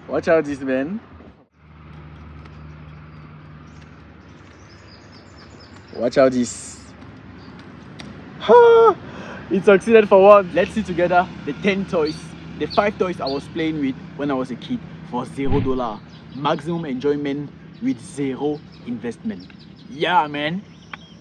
Watch out this, man. Watch out this. It succeeded for one. Let's see together the 10 toys, the 5 toys I was playing with when I was a kid for $0. Maximum enjoyment with zero investment. Yeah, man.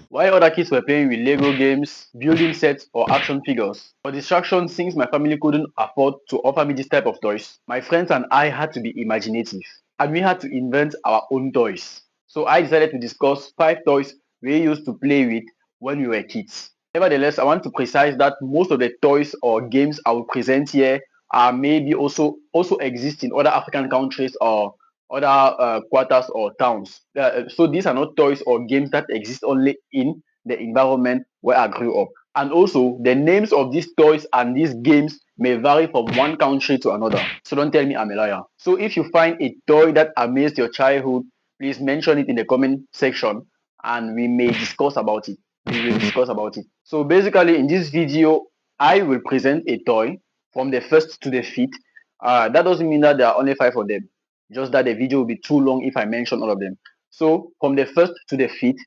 While other kids were playing with Lego games, building sets, or action figures. For distraction, since my family couldn't afford to offer me this type of toys, my friends and I had to be imaginative, and we had to invent our own toys. So I decided to discuss 5 toys we used to play with when we were kids. Nevertheless, I want to precise that most of the toys or games I will present here are maybe also exist in other African countries or other quarters or towns. So these are not toys or games that exist only in the environment where I grew up. And also, the names of these toys and these games may vary from one country to another. So don't tell me I'm a liar. So if you find a toy that amazed your childhood, please mention it in the comment section and we may discuss about it. We will discuss about it. So basically, in this video, I will present a toy from the first to the fifth. That doesn't mean that there are only 5 of them, just that the video will be too long if I mention all of them. So from the first to the fifth,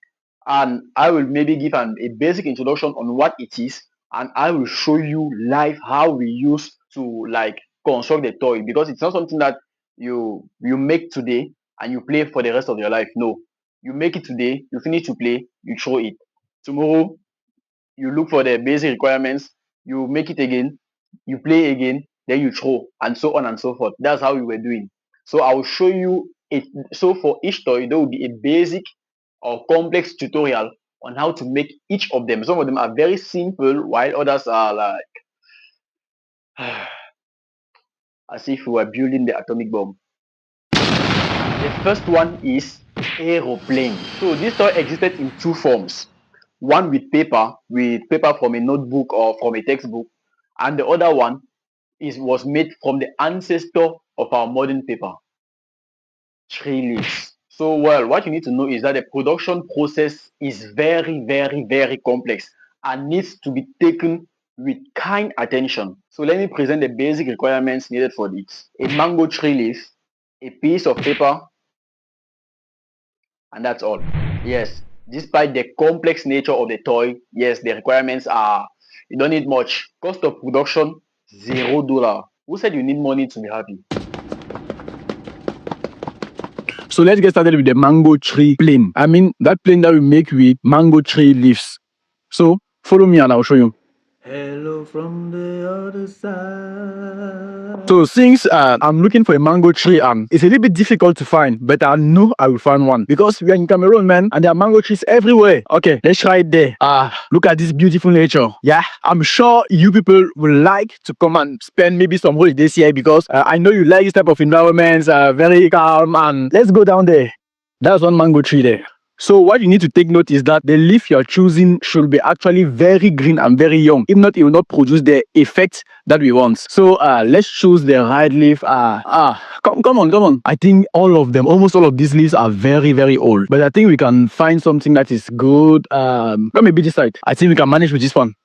and I will maybe give a basic introduction on what it is, and I will show you live how we use to like construct the toy, because it's not something that you make today and you play for the rest of your life. No, you make it today, you finish to play, you throw it. Tomorrow you look for the basic requirements, you make it again, you play again, then you throw, and so on and so forth. That's how we were doing. So I will show you it. So for each toy, there will be a basic or complex tutorial on how to make each of them. Some of them are very simple, while others are like as if we were building the atomic bomb. The first one is aeroplane. So this toy existed in 2 forms. One with paper from a notebook or from a textbook, and the other one was made from the ancestor of our modern paper, tree leaves. So well, what you need to know is that the production process is very, very, very complex and needs to be taken with kind attention. So let me present the basic requirements needed for this. A mango tree leaf, a piece of paper, and that's all. Yes, despite the complex nature of the toy, yes, the requirements are, you don't need much. Cost of production, $0. Who said you need money to be happy? So let's get started with the mango tree plane. I mean, that plane that we make with mango tree leaves. So follow me and I'll show you. Hello from the other side. So since I'm looking for a mango tree and it's a little bit difficult to find, but I know I will find one because we are in Cameroon, man, and there are mango trees everywhere. Okay, let's try it there. Look at this beautiful nature. Yeah, I'm sure you people will like to come and spend maybe some holidays here because I know you like this type of environments, very calm, and let's go down there. That's one mango tree there. So what you need to take note is that the leaf you're choosing should be actually very green and very young. If not, it will not produce the effect that we want. So let's choose the right leaf. Come on. I think almost all of these leaves are very, very old. But I think we can find something that is good. Let me be this side. I think we can manage with this one.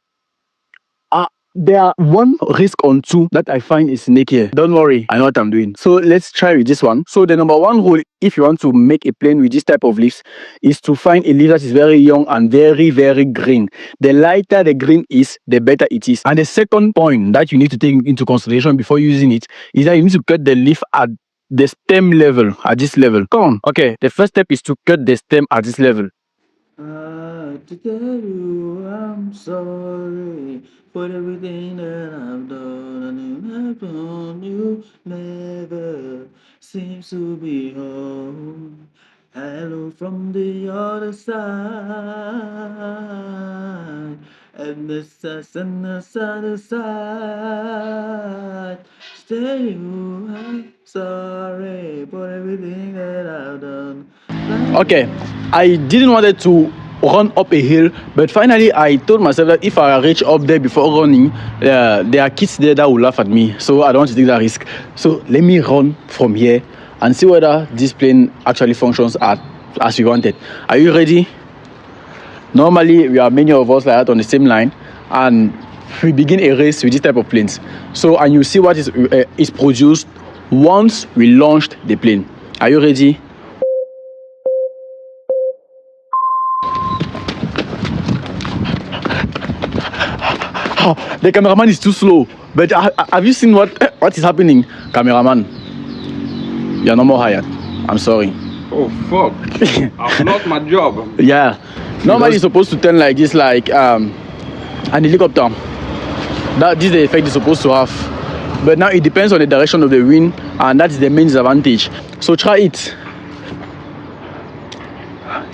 There are one risk on 2 that I find is snake here. Don't worry, I know what I'm doing. So let's try with this one. So the number 1 rule, if you want to make a plane with this type of leaves, is to find a leaf that is very young and very, very green. The lighter the green is, the better it is. And the second point that you need to take into consideration before using it is that you need to cut the leaf at the stem level, at this level. Come on. Okay, the first step is to cut the stem at this level. To tell you I'm sorry for everything that I've done and I've done. You never seems to be home. Hello from the other side, and this is on the other side. Tell you I'm sorry for everything that I've done. Okay, I didn't want it to run up a hill, but finally I told myself that if I reach up there before running, there are kids there that will laugh at me, so I don't want to take that risk. So let me run from here and see whether this plane actually functions as we wanted. Are you ready? Normally we are many of us like that on the same line, and we begin a race with this type of planes. So and you see what is produced once we launched the plane. Are you ready? The cameraman is too slow. But have you seen what is happening? Cameraman, you're no more hired. I'm sorry. Oh fuck! I've lost my job. Yeah. Normally, you're supposed to turn like this, like an helicopter. This is the effect it's supposed to have. But now it depends on the direction of the wind, and that is the main disadvantage. So try it.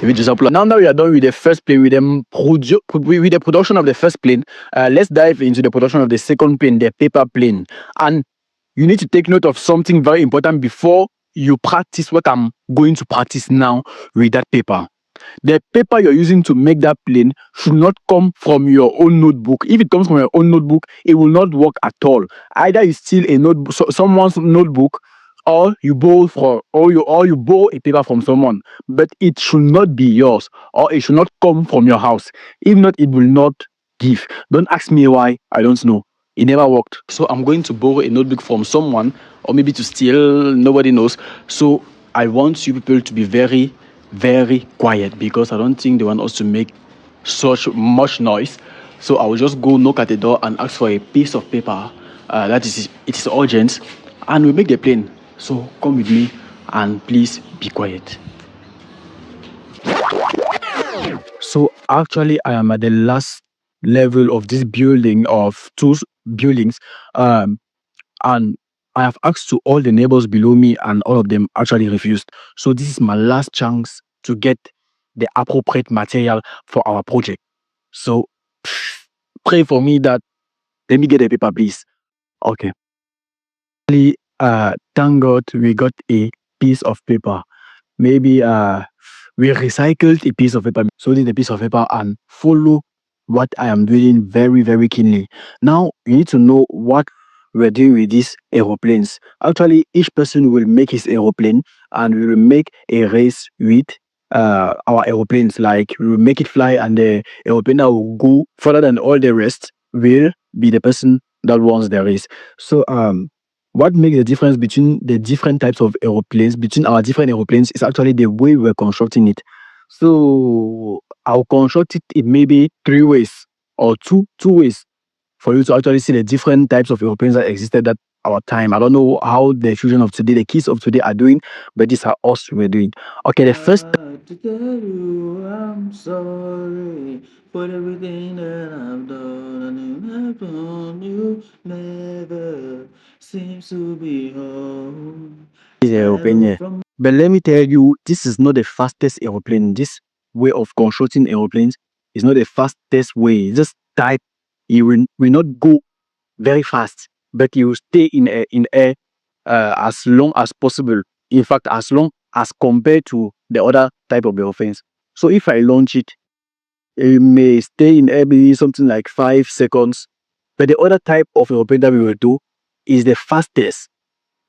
Now that we are done with the first plane, with the production of the first plane, let's dive into the production of the second plane, the paper plane. And you need to take note of something very important before you practice what I'm going to practice now with that paper. The paper you're using to make that plane should not come from your own notebook. If it comes from your own notebook, it will not work at all. Either you steal a notebook, someone's notebook, or you borrow a paper from someone, but it should not be yours, or it should not come from your house. If not, it will not give. Don't ask me why. I don't know. It never worked. So I'm going to borrow a notebook from someone, or maybe to steal. Nobody knows. So I want you people to be very, very quiet, because I don't think they want us to make such much noise. So I will just go knock at the door and ask for a piece of paper. It is urgent, and we make the plane. So come with me and please be quiet. So actually, I am at the last level of this building, of two buildings, and I have asked to all the neighbors below me, and all of them actually refused. So this is my last chance to get the appropriate material for our project. So pray for me that let me get a paper, please. Okay. Thank God we got a piece of paper. Maybe we recycled a piece of paper. So did a piece of paper, and follow what I am doing very, very keenly. Now you need to know what we're doing with these aeroplanes. Actually, each person will make his aeroplane, and we will make a race with our aeroplanes. Like, we will make it fly, and the aeroplane that will go further than all the rest will be the person that wants the race. So what makes the difference between the different types of aeroplanes, between our different aeroplanes, is actually the way we're constructing it. So I'll construct it in maybe 3 ways, or two ways, for you to actually see the different types of aeroplanes that existed at our time. I don't know how the children of today, the kids of today, are doing, but these are us we're doing. Okay, the first. To tell you I'm sorry for everything that I've done and I've done. You never seems to be home. Is aeroplane here. But let me tell you, this is not the fastest aeroplane. This way of constructing aeroplanes is not the fastest way. This type, it will not go very fast, but you will stay in air as long as possible. In fact, as long as compared to the other type of aeroplanes. So if I launch it, it may stay in air maybe something like 5 seconds. But the other type of aeroplane that we will do is the fastest,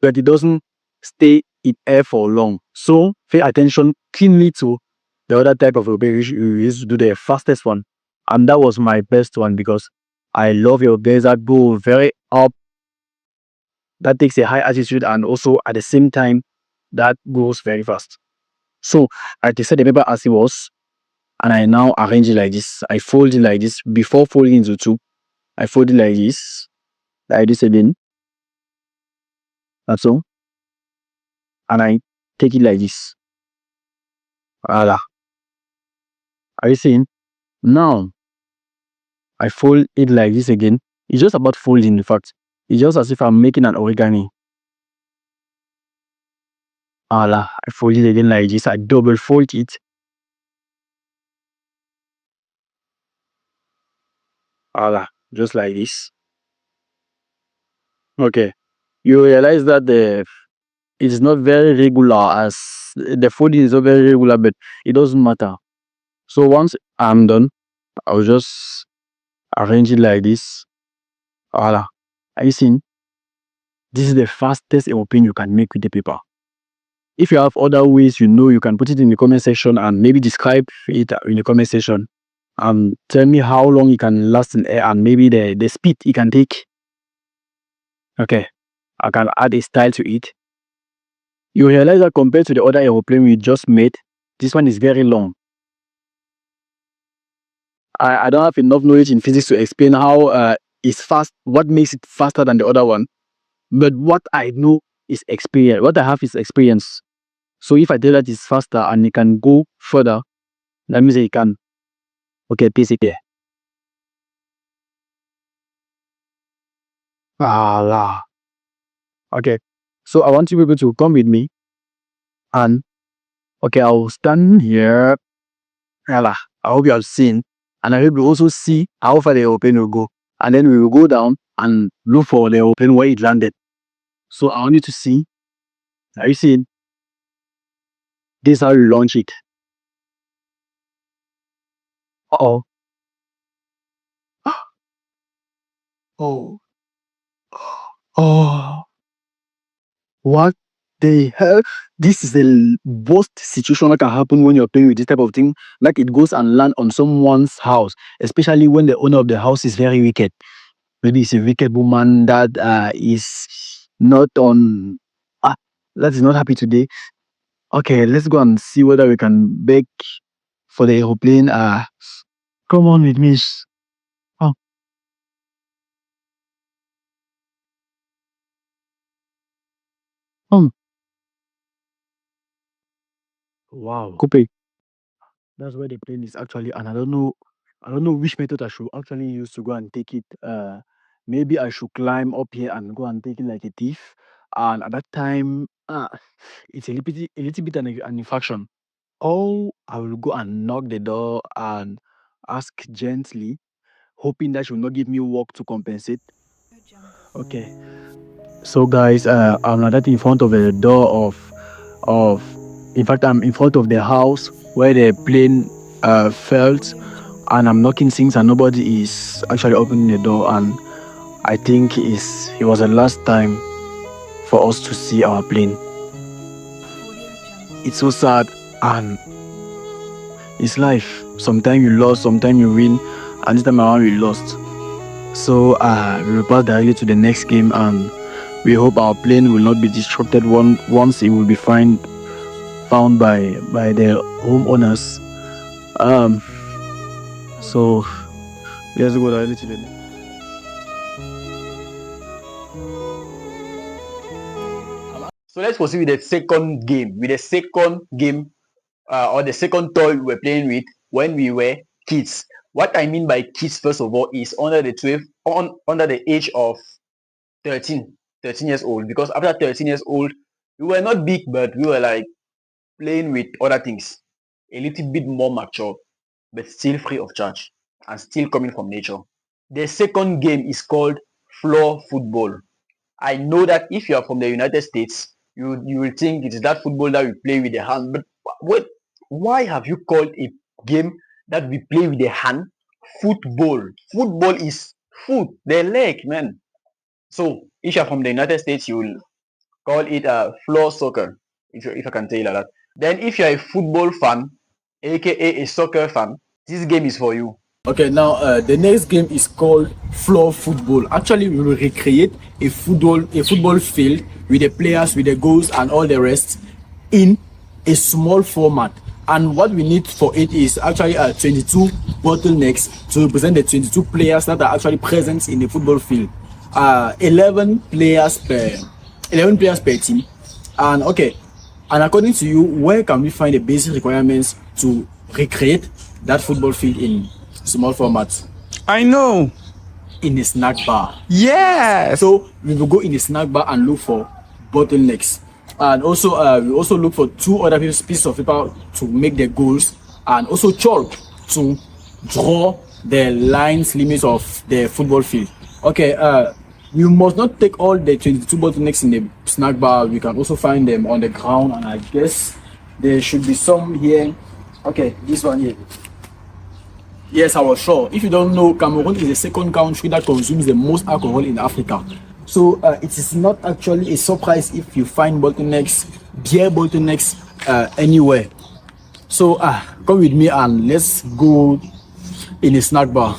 but it doesn't stay in air for long. So pay attention keenly to the other type of aeroplane. We used to do the fastest one, and that was my best one, because I love aeroplanes that go very up, that takes a high altitude, and also at the same time that goes very fast. So I tested the paper as it was, and I now arrange it like this. I fold it like this. Before folding into two, I fold it like this again. That's all. And I take it like this. Voila. Are you seeing? Now I fold it like this again. It's just about folding, in fact. It's just as if I'm making an origami. Voila. I fold it again like this. I double fold it. Voila. Just like this. Okay. You realize that it's not very regular, as the folding is not very regular, but it doesn't matter. So once I'm done, I'll just arrange it like this. Voila. Are you seeing? This is the fastest aeroplane you can make with the paper. If you have other ways, you can put it in the comment section and maybe describe it in the comment section. Tell me how long it can last in air, and maybe the speed it can take. Okay. I can add a style to it. You realize that compared to the other aeroplane we just made, this one is very long. I don't have enough knowledge in physics to explain how it's fast, what makes it faster than the other one. But what I know is experience. What I have is experience. So if I tell that it's faster and it can go further, that means it can. Okay, piece it there. Voila. Okay. So I want you people to come with me and okay, I'll stand here. Voila. I hope you have seen. And I hope you also see how far the aeroplane will go. And then we will go down and look for the aeroplane where it landed. So I want you to see. Are you seeing? This is how you launch it. Uh-oh. Oh. Oh. What the hell? This is the worst situation that can happen when you're playing with this type of thing. Like it goes and land on someone's house, especially when the owner of the house is very wicked. Maybe it's a wicked woman that is not on. That is not happy today. Okay, let's go and see whether we can beg for the aeroplane. Come on with me. Oh, um, wow. Coupe. That's where the plane is actually, and I don't know which method I should actually use to go and take it. Maybe I should climb up here and go and take it like a thief. And at that time, it's a little bit an infraction. Or I will go and knock the door and ask gently, hoping that she will not give me work to compensate. Okay. So guys, I'm not in front of the door of in fact I'm in front of the house where the plane felt, and I'm knocking things and nobody is actually opening the door, and I think it was the last time for us to see our plane. It's so sad, and it's life. Sometimes you lost, sometimes you win, and this time around we lost. So we will pass directly to the next game, and we hope our plane will not be disrupted once it will be found by the homeowners. So let's go directly to the next. So let's proceed with the second game. Or the second toy we were playing with when we were kids. What I mean by kids, first of all, is under the age of 13 years old. Because after 13 years old, we were not big, but we were like playing with other things. A little bit more mature, but still free of charge and still coming from nature. The second game is called floor football. I know that if you are from the United States, you will think it is that football that we play with the hand. But wait, why have you called a game that we play with the hand football? Football is foot, the leg, man. So if you are from the United States, you will call it floor soccer, if I can tell you like that. Then if you are a football fan, aka a soccer fan, this game is for you. Okay, now the next game is called floor football. Actually, we will recreate a football field with the players, with the goals, and all the rest in a small format. And what we need for it is actually 22 bottlenecks to represent the 22 players that are actually present in the football field. 11 players per team. And okay, and according to you, where can we find the basic requirements to recreate that football field in small format? I know. In a snack bar. Yes. So we will go in the snack bar and look for bottlenecks. And also we also look for 2 other pieces of paper to make the goals, and also chalk to draw the lines limits of the football field. Okay, you must not take all the 22 bottlenecks in the snack bar. We can also find them on the ground, and I guess there should be some here. Okay, this one here. Yes, I was sure. If you don't know, Cameroon is the second country that consumes the most alcohol in Africa. So it is not actually a surprise if you find bottlenecks, beer bottlenecks anywhere. So come with me and let's go in a snack bar.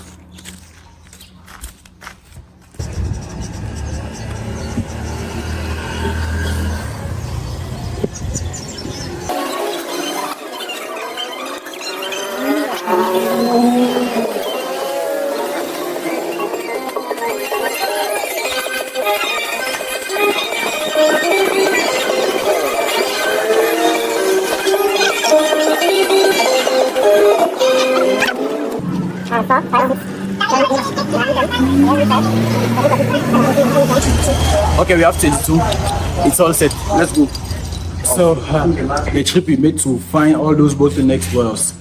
Okay, we have 22. It's all set. Let's go. So the trip we made to find all those bottlenecks was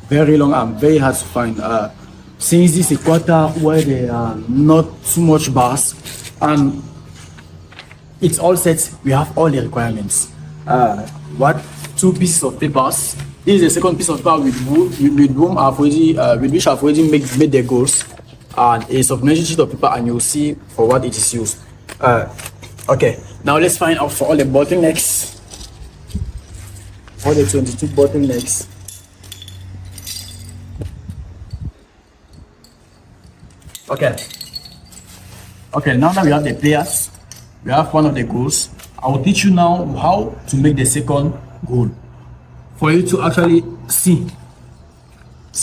very long and very hard to find. Since this is a quarter where there are not too much bars and it's all set, we have all the requirements. What? 2 pieces of papers. This is the second piece of paper with whom I've already with which I've already made the goals, and a supplementary sheet of paper, and you'll see for what it is used. Okay, now let's find out for all the bottlenecks. All the 22 bottlenecks. Okay, now that we have the players, we have one of the goals. I will teach you now how to make the second goal for you to actually see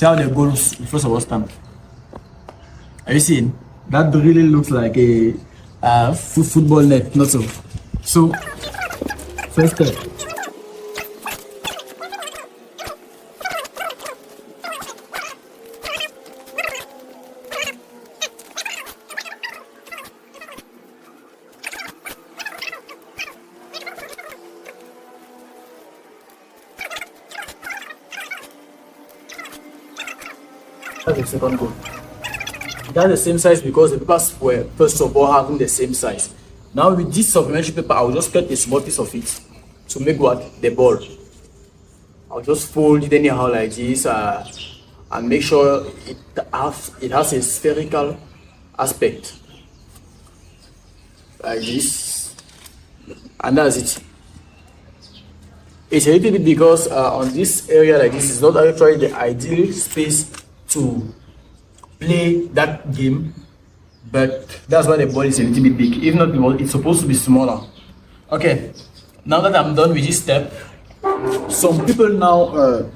how the goals first of all stand. Are you seeing? That really looks like a football net, not so. So, first step. That's the second goal. That's the same size because the papers were first of all having the same size. Now with this supplementary paper, I'll just cut a small piece of it to make what? The ball. I'll just fold it anyhow like this and make sure it has a spherical aspect. Like this. And that's it. It's a little bit because on this area like this is not actually the ideal space to play that game, but that's why the ball is a little bit big. If not, it's supposed to be smaller. Okay, now that I'm done with this step, some people now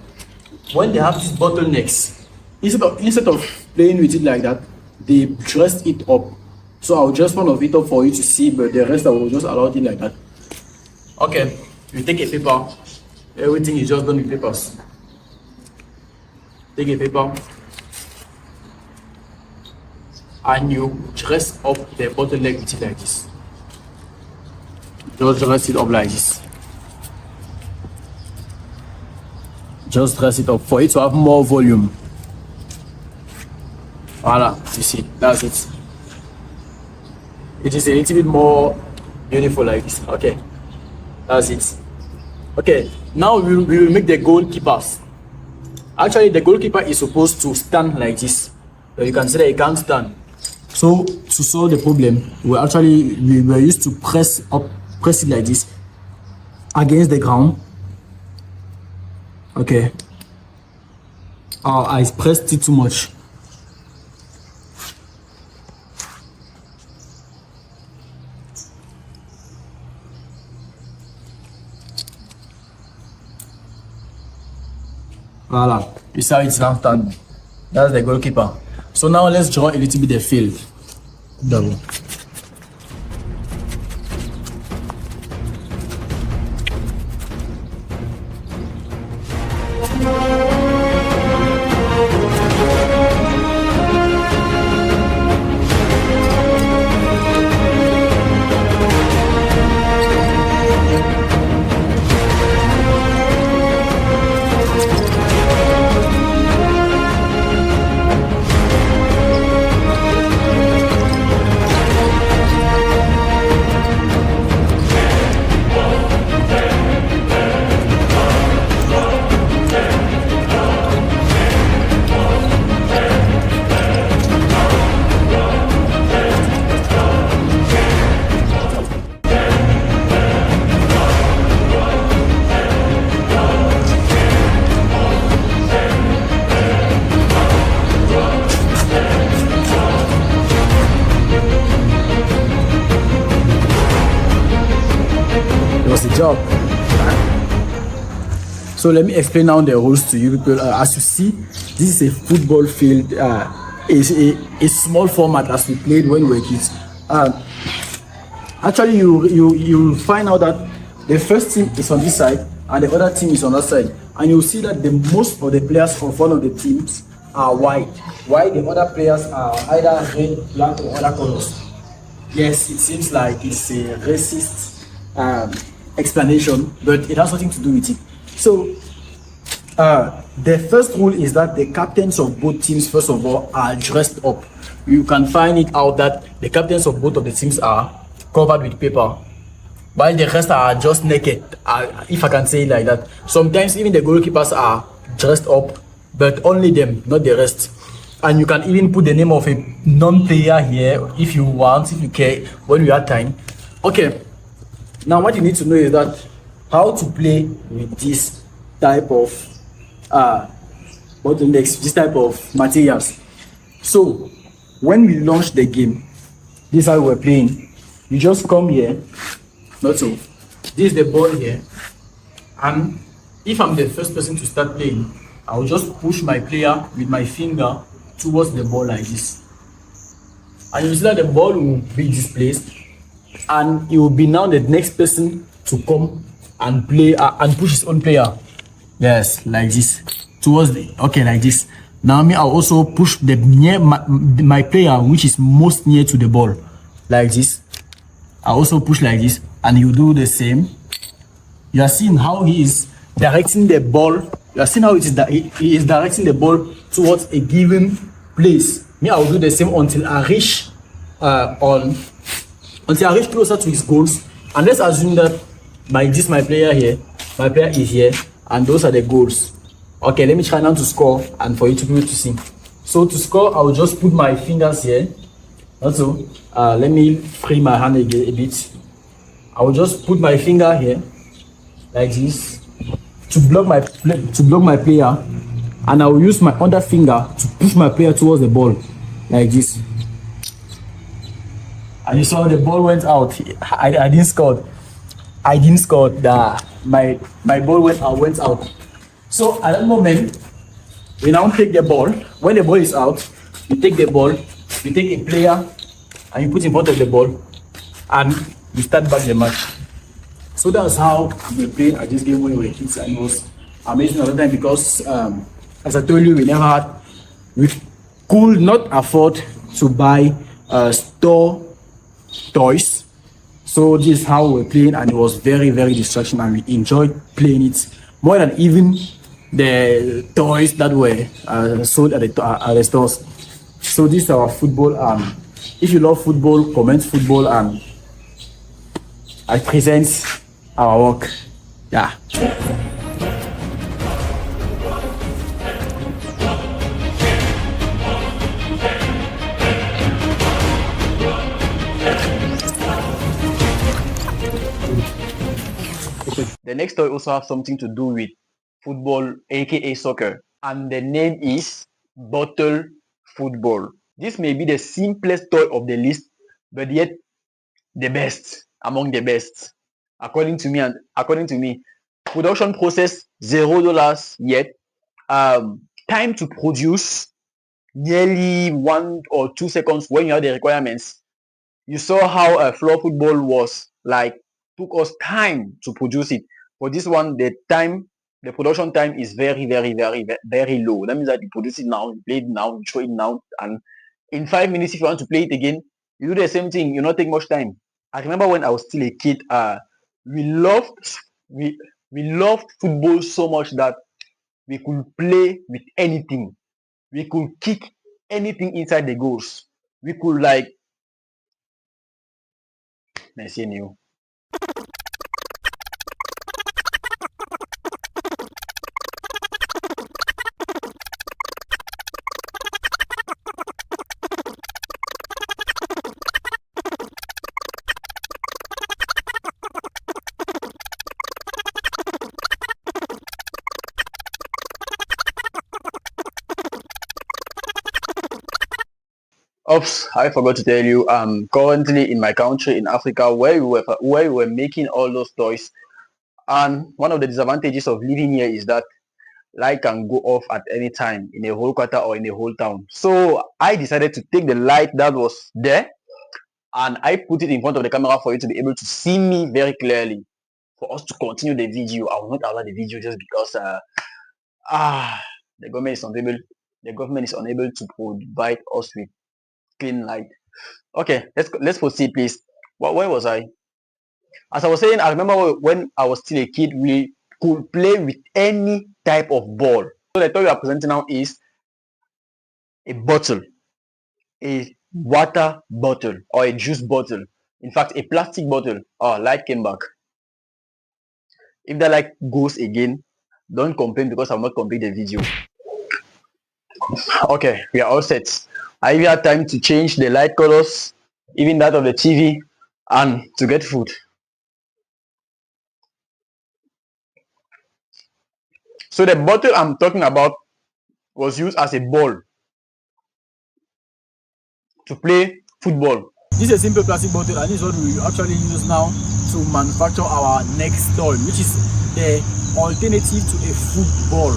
when they have these bottlenecks, instead of playing with it like that, they dress it up. So I'll dress one of it up for you to see, but the rest I will just allow it like that. Okay, you take a paper. Everything is just done with papers. Take a paper and you dress up the bottleneck with it like this. Just dress it up like this. Just dress it up for it to have more volume. Voila, you see, that's it. It is a little bit more beautiful like this. Okay, that's it. Okay, now we will make the goalkeepers. Actually, the goalkeeper is supposed to stand like this. So you can see that he can't stand. So to solve the problem, we were used to press it like this against the ground. Okay. I pressed it too much. Voila, you see how it's now standing. That's the goalkeeper. So now let's draw a little bit the field. Double. Job. So let me explain now the rules to you people. As you see, this is a football field. It's a small format as we played when we were kids. Actually, you find out that the first team is on this side and the other team is on that side, and you'll see that the most of the players of one of the teams are white, while the other players are either red, black, or other colors. Yes, it seems like it's a racist explanation, but it has nothing to do with it. So, the first rule is that the captains of both teams, first of all, are dressed up. You can find it out that the captains of both of the teams are covered with paper, while the rest are just naked, if I can say it like that. Sometimes even the goalkeepers are dressed up, but only them, not the rest. And you can even put the name of a non-player here if you want, if you care, when you have time. Okay, now what you need to know is that how to play with this type of bottlenecks, this type of materials. So when we launch the game, this is how we're playing. You just come here, not so. This is the ball here, and if I'm the first person to start playing, I'll just push my player with my finger towards the ball like this, and you see that the ball will be displaced, and it will be now the next person to come and play and push his own player. Yes, like this towards the like this. Now me, I'll also push the near my player which is most near to the ball, like this. I also push like this, and you do the same. You are seeing how he is directing the ball. You are seeing how he is directing the ball towards a given place. Me, I will do the same until I reach until I reach closer to his goals. And let's assume that my player here, my player is here, and those are the goals. Okay, let me try now to score, and for you to be able to see. So to score, I will just put my fingers here. Also, let me free my hand a bit. I will just put my finger here, like this, to block my player, and I will use my other finger to push my player towards the ball, like this. And you saw the ball went out. I didn't score. I didn't score. My ball went out. So at that moment, we now take the ball. When the ball is out, you take the ball, you take a player, and you put in front of the ball, and you start back the match. So that's how we played at this game when we were kids, and it was amazing at the time because, as I told you, we could not afford to buy store toys. So this is how we were playing, and it was very, very distraction, and we enjoyed playing it more than even the toys that were sold at the stores. So this is our football. If you love football, comment football, and I present our work. Yeah. The next toy also has something to do with football, aka soccer, and the name is bottle football. This may be the simplest toy of the list, but yet the best among the best. According to me, production process $0 yet. Time to produce nearly 1 or 2 seconds when you have the requirements. You saw how floor football was like, took us time to produce it. For this one, the production time is very, very, very, very low. That means that you produce it now, you play it now, you show it now, and in 5 minutes, if you want to play it again, you do the same thing. You not take much time. I remember when I was still a kid, we loved we loved football so much that we could play with anything. We could kick anything inside the goals. We could like Messi new. Oops, I forgot to tell you, I'm currently in my country in Africa where we were making all those toys. And one of the disadvantages of living here is that light can go off at any time in a whole quarter or in a whole town. So I decided to take the light that was there and I put it in front of the camera for you to be able to see me very clearly. For us to continue the video, I will not allow the video just because the government is unable the government is unable to provide us with clean light. Okay, let's proceed, please. Where was I? As I was saying, I remember when I was still a kid, we could play with any type of ball. So the toy we are presenting now is a bottle, a water bottle or a juice bottle. In fact, a plastic bottle. Oh, light came back. If the light goes again, don't complain because I'll not complete the video. Okay, we are all set. I even had time to change the light colors, even that of the TV, and to get food. So the bottle I'm talking about was used as a ball to play football. This is a simple plastic bottle, and this is what we actually use now to manufacture our next toy, which is the alternative to a football.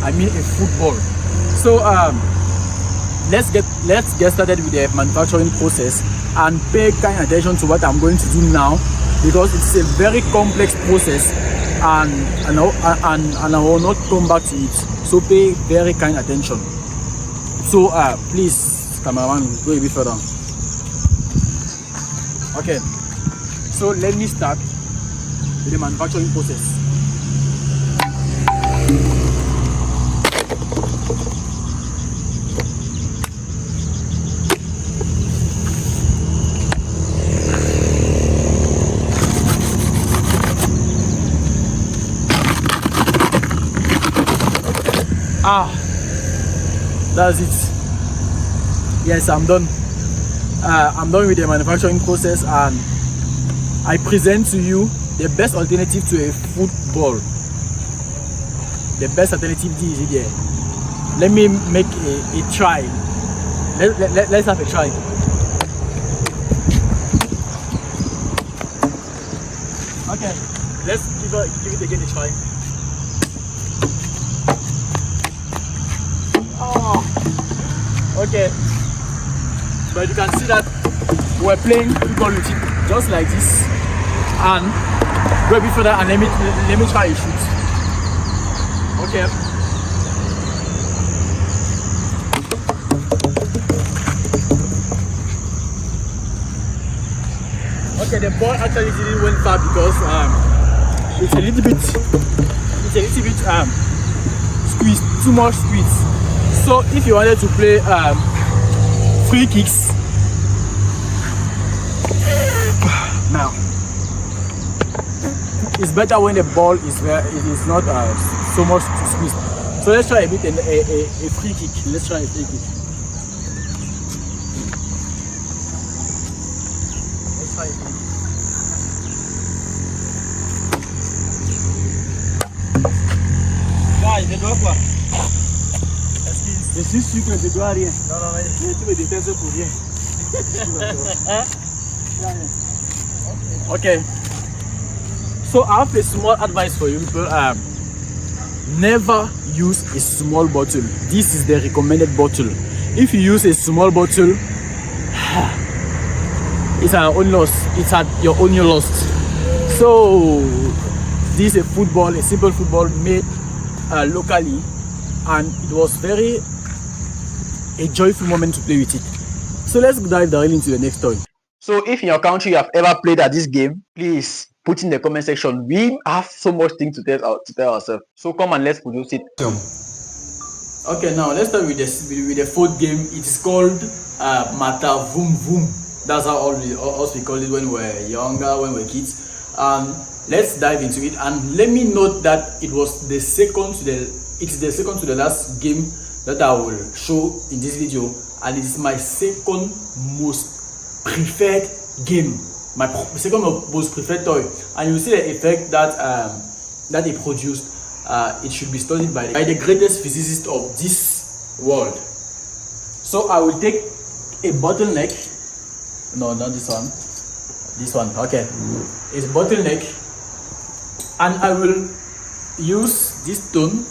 I mean a football. So let's get started with the manufacturing process and pay kind attention to what I'm going to do now, because it's a very complex process, and I will not come back to it. So pay very kind attention. So please, cameraman, go a bit further. Okay, so let me start with the manufacturing process. That's it. Yes, I'm done. I'm done with the manufacturing process, and I present to you the best alternative to a football. The best alternative is here. Let me make a try. Let's have a try. Okay, let's give it again a try. Oh, okay. But you can see that we're playing football with it just like this, and go a bit further and let me try a shoot. Okay. Okay, the ball actually didn't went far because it's a little bit squeezed, too much squeeze. So if you wanted to play free kicks now, it's better when the ball is not so much squeezed. So let's try a bit a free kick. Let's try a free kick. Let's try a free kick. Il doit quoi? Je suis sûr que je dois rien. Non, Mais tu me détestes pour rien. Okay. So I have a small advice for you people. Never use a small bottle. This is the recommended bottle. If you use a small bottle, it's at your own loss. It's at your own loss. So this is a simple football made locally, and it was a joyful moment to play with it. So let's dive directly into the next toy. So if in your country you have ever played at this game, please put in the comment section. We have so much things to tell ourselves. So come and let's produce it. Okay, now let's start with the fourth game. It is called Mata Voom Voom. That's how we call it when we're younger, when we're kids. Let's dive into it, and let me note that it's the second to the last game that I will show in this video, and it is my second most preferred game, my second most preferred toy. And you see the effect that it produced. It should be studied by the greatest physicist of this world. So I will take a bottleneck. No, not this one. This one. Okay, it's bottleneck, and I will use this stone.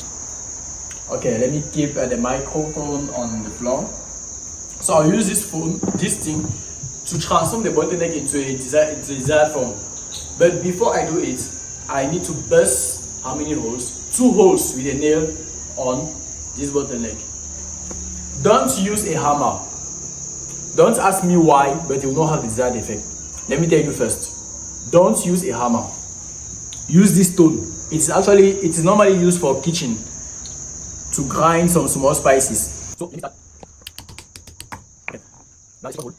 Okay, let me keep the microphone on the floor. So I'll use this thing to transform the bottleneck into a desired form. But before I do it, I need to burst how many holes? 2 holes with a nail on this bottleneck. Don't use a hammer. Don't ask me why, but it will not have the desired effect. Let me tell you first. Don't use a hammer. Use this stone. It is normally used for kitchen to grind some small spices. So let me start. Okay. Now this one hold.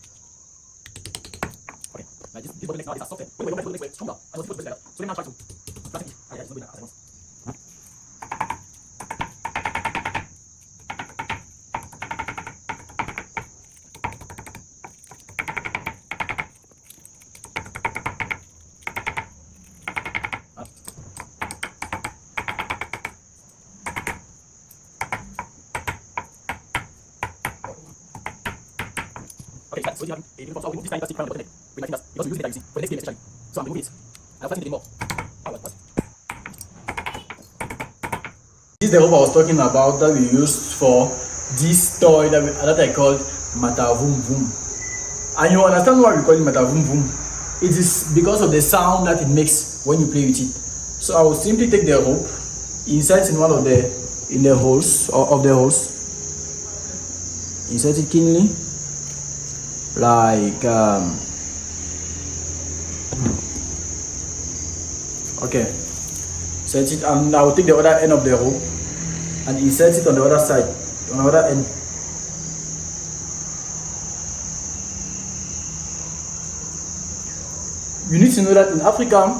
Okay. Now this bottle next now is softer. When you next way, stronger. I was supposed to like that. So let me now try to flatten it. Yeah, it's not good enough as I want. Okay, so you have a little box. I'll remove this tiny plastic around the bottle neck with my fingers because we use it like you see for the next game especially. So I'm removing it. I'll fasten it more. Alright, what? This is the rope I was talking about that we used for this toy that I called Mata Voom Voom. And you understand why we call it Mata Voom Voom? It is because of the sound that it makes when you play with it. So I will simply take the rope, insert in one of the holes of the holes, insert it keenly. Like okay, set it, and I will take the other end of the rope and insert it on the other side, on the other end. You need to know that in Africa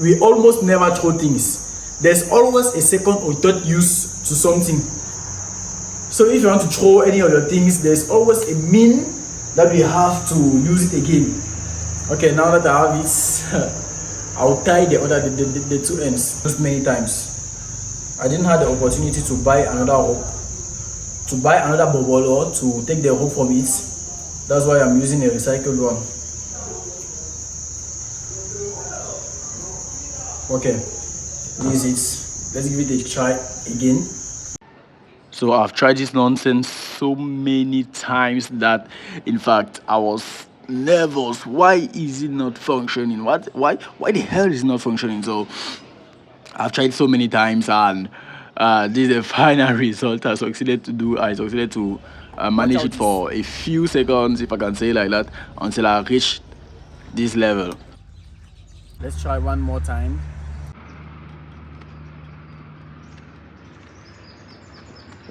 we almost never throw things. There's always a second or third use to something. So if you want to throw any of your things, there's always a mean that we have to use it again. Okay, now that I have it, I'll tie the two ends just many times. I didn't have the opportunity to buy another rope, to buy another bubble or to take the rope from it. That's why I'm using a recycled one. Okay, this is it. Let's give it a try again. So I've tried this nonsense so many times that, in fact, I was nervous. Why is it not functioning? Why the hell is it not functioning? So I've tried so many times, and this is the final result I succeeded to do. I succeeded to manage it for a few seconds, if I can say it like that, until I reached this level. Let's try one more time.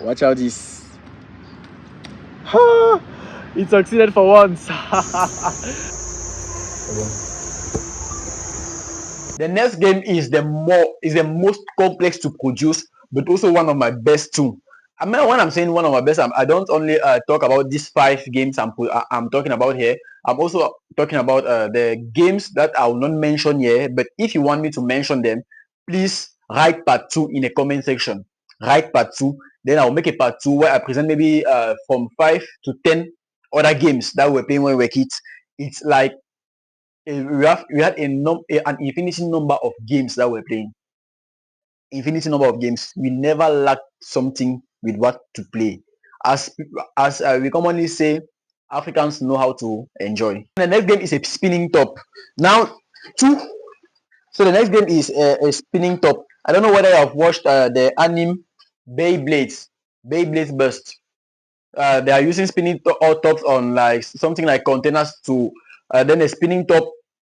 Watch out this. It succeeded for once. The next game is the most complex to produce, but also one of my best too. I mean, when I'm saying one of my best, I don't only talk about these 5 games I'm talking about here. I'm also talking about the games that I will not mention here. But if you want me to mention them, please write part 2 in the comment section. Write part 2. Then I'll make a part 2 where I present maybe from 5 to 10 other games that we're playing when we were kids. It's like we had an infinity number of games that we're playing. Infinity number of games. We never lacked something with what to play. As we commonly say, Africans know how to enjoy. The next game is a spinning top. Now, so the next game is a spinning top. I don't know whether you have watched the anime Beyblades Burst. They are using spinning tops on like something like containers to then the spinning top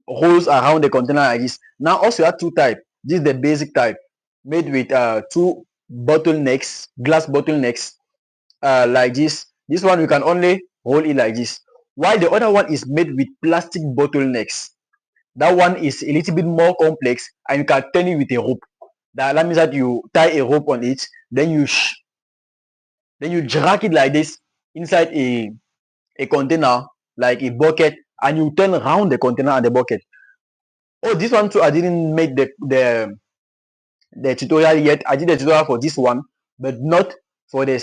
rolls around the container like this. Now also you have 2 types. This is the basic type made with 2 bottlenecks, glass bottlenecks like this. This one you can only roll it like this, while the other one is made with plastic bottlenecks. That one is a little bit more complex, and you can turn it with a rope. That means that you tie a rope on it, then you drag it like this inside a container, like a bucket, and you turn around the container and the bucket. Oh, this one too, I didn't make the tutorial yet. I did the tutorial for this one, but not for the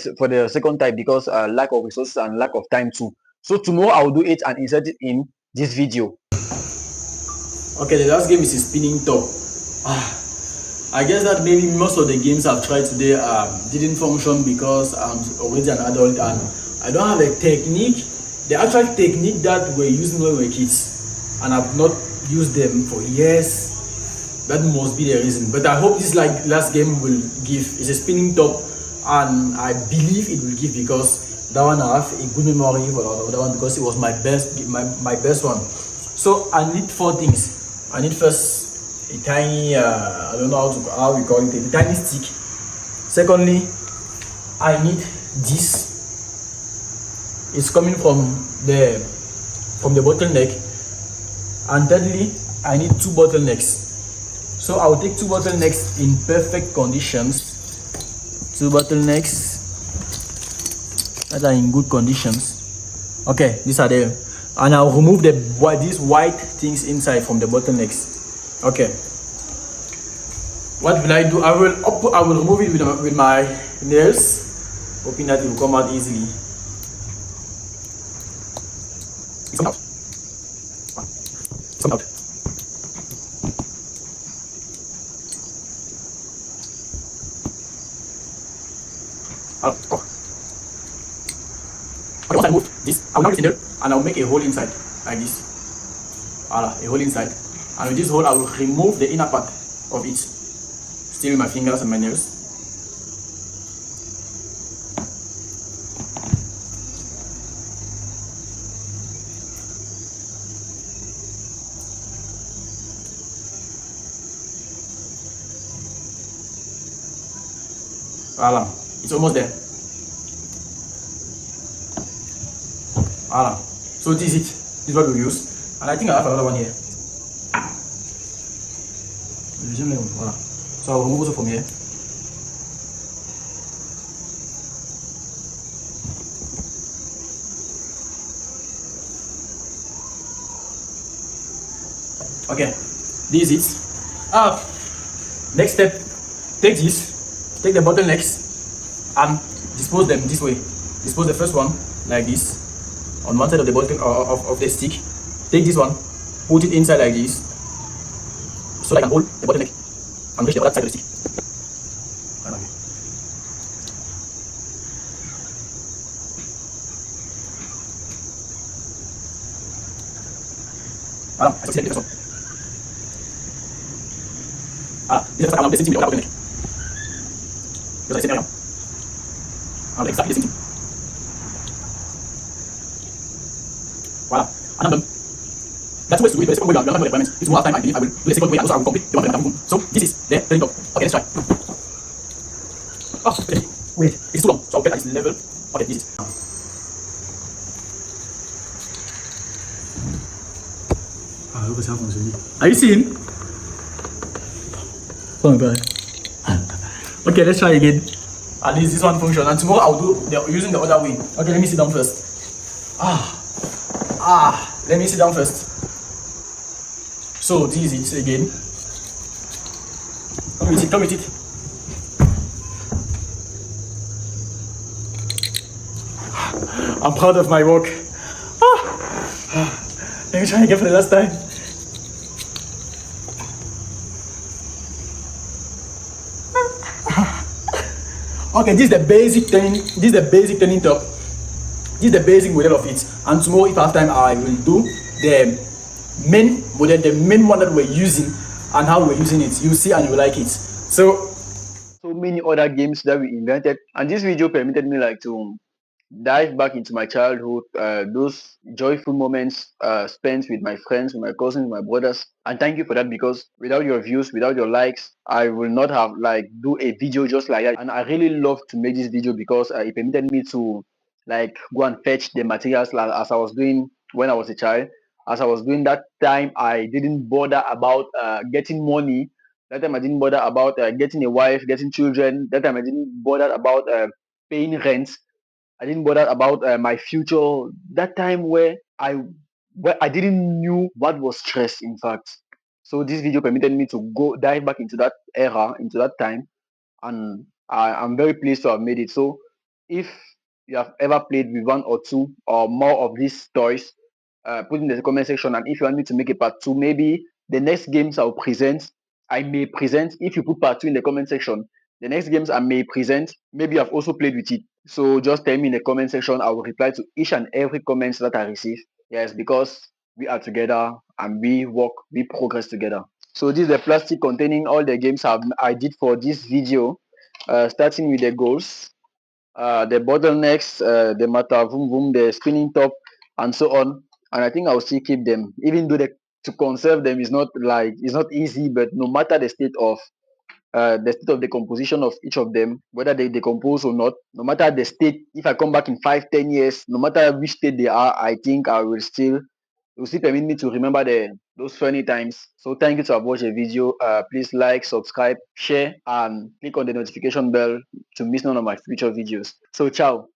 second type because lack of resources and lack of time too. So tomorrow I will do it and insert it in this video. Okay, the last game is a spinning top. I guess that maybe most of the games I've tried today didn't function because I'm already an adult and I don't have a technique, the actual technique that we're using when we were kids, and I've not used them for years. That must be the reason. But I hope this like last game will give. It's a spinning top and I believe it will give because that one I have a good memory for the other one because it was my best one. So I need four things. I need first a tiny I don't know how we call it, a tiny stick. Secondly, I need this. It's coming from the bottleneck. And thirdly, I need two bottlenecks. So I will take two bottlenecks in perfect conditions. Two bottlenecks that are in good conditions. Okay, these are there. And I'll remove these white things inside from the bottlenecks. Okay. What will I do? I will remove it with my nails, hoping that it will come out easily. It's come out. It's come out. Oh. Okay, once I remove this, I will now use a nail and I will make a hole inside, like this. Voila, a hole inside. And with this hole, I will remove the inner part of it. Still with my fingers and my nails. Voila, it's almost there. Voila. So this is it. This is what we use. And I think I have another one here. Voila. So I'll remove also from here. Okay, this is it. Next step, take the bottlenecks and dispose them this way. Dispose the first one like this on one side of the bottle of the stick. Take this one, put it inside like this, so I can hold the bottleneck and reach the other side of the stick. I succeeded the first one. This is the first time I'm placing the other bottleneck. Because I said now, I'm exactly the same thing. Voila. And I'm done. That's ways to do it, but the second way we are not requirements. It's more time, I believe I will do the second way and also I will complete the one that I have. So this is the turning top. Okay, let's try. Oh, wait, it's too long. So I'll get at this level. Okay, this is. Are you seeing? Oh my god. Okay, let's try again. At least this one function. And tomorrow I'll do using the other way. Okay, let me sit down first. Let me sit down first. So this is it again. Come with it. I'm proud of my work. Let me try again for the last time. Okay, this is the basic turning. This is the basic turning top. This is the basic model of it. And tomorrow, if I have time, I will do the main model, the main one that we're using and how we're using it. You'll see and you'll like it. So many other games that we invented, and this video permitted me like to dive back into my childhood, those joyful moments spent with my friends, with my cousins, my brothers. And thank you for that, because without your views, without your likes, I will not have like do a video just like that. And I really love to make this video because it permitted me to like go and fetch the materials as I was doing when I was a child. As I was doing that time, I didn't bother about getting money. That time I didn't bother about getting a wife, getting children. That time I didn't bother about paying rent. I didn't bother about my future. That time where I didn't knew what was stress, in fact. So this video permitted me to go dive back into that era, into that time, and I'm very pleased to have made it. So if you have ever played with one or two or more of these toys, put in the comment section. And if you want me to make a part two, maybe the next games I may present. If you put part two in the comment section, the next games I may present, maybe I've also played with it. So just tell me in the comment section. I will reply to each and every comment that I receive. Yes, because we are together and we progress together. So this is the plastic containing all the games I did for this video. starting with the goals, the bottlenecks, the mata boom boom, the spinning top, and so on. And I think I'll still keep them, even though to conserve them is not like it's not easy. But no matter the state of the composition of each of them, whether they decompose or not, no matter the state, if I come back in 5, 10 years, no matter which state they are, I think it will still permit me to remember those funny times. So thank you to have watched the video. Please like, subscribe, share, and click on the notification bell to miss none of my future videos. So ciao.